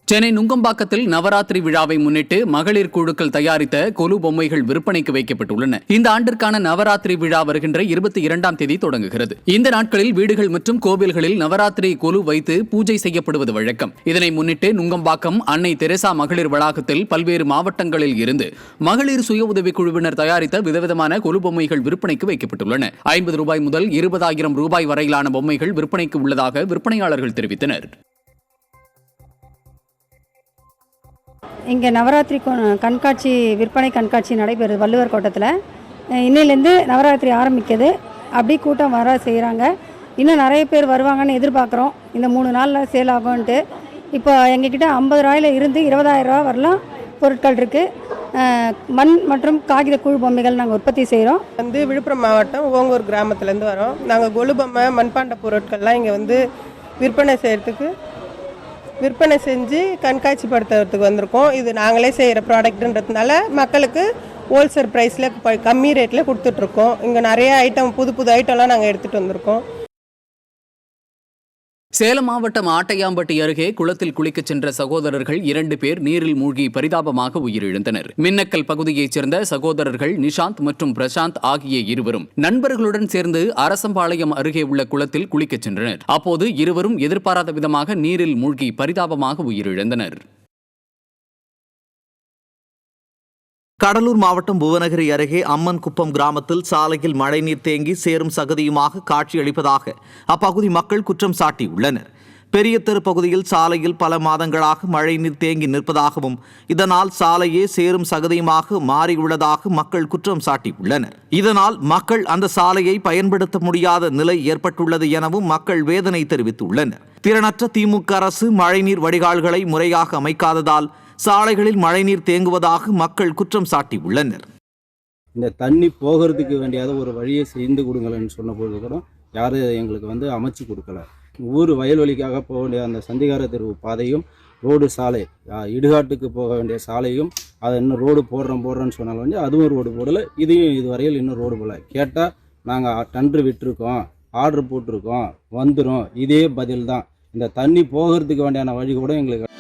சென்னை நுங்கம்பாக்கத்தில் நவராத்திரி விழாவை முன்னிட்டு மகளிர் குழுக்கள் தயாரித்த கொலு பொம்மைகள் விற்பனைக்கு வைக்கப்பட்டுள்ளன. இந்த ஆண்டிற்கான நவராத்திரி விழா வருகின்ற 22ஆம் தேதி தொடங்குகிறது. இந்த நாட்களில் வீடுகள் மற்றும் கோவில்களில் நவராத்திரி கொலு வைத்து பூஜை செய்யப்படுவது வழக்கம். இதனை முன்னிட்டு நுங்கம்பாக்கம் அன்னை தெரசா மகளிர் வளாகத்தில் பல்வேறு மாவட்டங்களில் இருந்து மகளிர் சுய உதவிக் குழுவினர் தயாரித்த விதவிதமான கொலு பொம்மைகள் விற்பனைக்கு வைக்கப்பட்டுள்ளன. 50 ரூபாய் முதல் 20,000 ரூபாய் வரையிலான பொம்மைகள் விற்பனைக்கு உள்ளதாக விற்பனையாளர்கள் தெரிவித்தனர். இங்கே நவராத்திரி கண்காட்சி விற்பனை கண்காட்சி நடைபெறுது வள்ளுவர் கோட்டத்தில். இன்னிலேருந்து நவராத்திரி ஆரம்பிக்குது. அப்படி கூட்டம் வர செய்கிறாங்க. இன்னும் நிறைய பேர் வருவாங்கன்னு எதிர்பார்க்குறோம். இந்த 3 நாளில் சேல் ஆகும்ன்ட்டு. இப்போ எங்ககிட்ட 50 ரூபாயில இருந்து 20,000 ரூபா வரலாம் பொருட்கள் இருக்குது. மண் மற்றும் காகித கூழ் பொம்மைகள் நாங்கள் உற்பத்தி செய்கிறோம். விழுப்புரம் மாவட்டம் ஓங்கூர் கிராமத்துலேருந்து வரோம். நாங்கள் கொலு பொம்மை மண்பாண்ட பொருட்கள்லாம் இங்கே விற்பனை செஞ்சு கண்காட்சிப்படுத்துறதுக்கு வந்திருக்கோம். இது நாங்களே செய்கிற ப்ராடக்ட்ன்றதுனால மக்களுக்கு ஹோல்சேல் ப்ரைஸில் கம்மி ரேட்டில் கொடுத்துட்ருக்கோம். இங்கே நிறைய ஐட்டம் புது ஐட்டம்லாம் நாங்கள் எடுத்துகிட்டு வந்திருக்கோம். சேலம் மாவட்டம் ஆட்டையாம்பட்டி அருகே குளத்தில் குளிக்கச் சென்ற சகோதரர்கள் 2 பேர் நீரில் மூழ்கி பரிதாபமாக உயிரிழந்தனர். மின்னக்கல் பகுதியைச் சேர்ந்த சகோதரர்கள் நிஷாந்த் மற்றும் பிரசாந்த் ஆகிய இருவரும் நண்பர்களுடன் சேர்ந்து அரசம்பாளையம் அருகே உள்ள குளத்தில் குளிக்கச் சென்றனர். அப்போது இருவரும் எதிர்பாராத விதமாக நீரில் மூழ்கி பரிதாபமாக உயிரிழந்தனர். கடலூர் மாவட்டம் புவனகிரி அருகே அம்மன் குப்பம் கிராமத்தில் சாலையில் மழைநீர் தேங்கி சேரும் சகதியுமாக காட்சியளிப்பதாக அப்பகுதி மக்கள் குற்றம் சாட்டியுள்ளனர். பெரிய தெரு பகுதியில் சாலையில் பல மாதங்களாக மழைநீர் தேங்கி நிற்பதாகவும் இதனால் சாலையே சேரும் சகதியுமாக மாறியுள்ளதாக மக்கள் குற்றம் சாட்டியுள்ளனர். இதனால் மக்கள் அந்த சாலையை பயன்படுத்த முடியாத நிலை ஏற்பட்டுள்ளது எனவும் மக்கள் வேதனை தெரிவித்துள்ளனர். திறனற்ற திமுக அரசு மழைநீர் வடிகால்களை முறையாக அமைக்காததால் சாலைகளில் மழைநீர் தேங்குவதாக மக்கள் குற்றம் சாட்டியுள்ளனர். இந்த தண்ணி போகிறதுக்கு வேண்டியாத ஒரு வழியை செய்து கொடுங்கள்னு சொன்னபோது கூட யாரும் எங்களுக்கு அமைச்சு கொடுக்கல. ஊர் வயல்வெளிக்காக போக வேண்டிய அந்த சந்திகார தெருவு பாதையும் ரோடு சாலை இடுகாட்டுக்கு போக வேண்டிய சாலையும் அதை இன்னும் ரோடு போடுறோன்னு சொன்னாலும் அதுவும் ரோடு போடலை. இதையும் இதுவரையில் இன்னும் ரோடு போடல. கேட்டால் நாங்கள் டெண்டர் விட்டுருக்கோம், ஆர்டர் போட்டிருக்கோம், வந்துடும். இதே பதில் தான். இந்த தண்ணி போகிறதுக்கு வேண்டியான வழி கூட எங்களுக்கு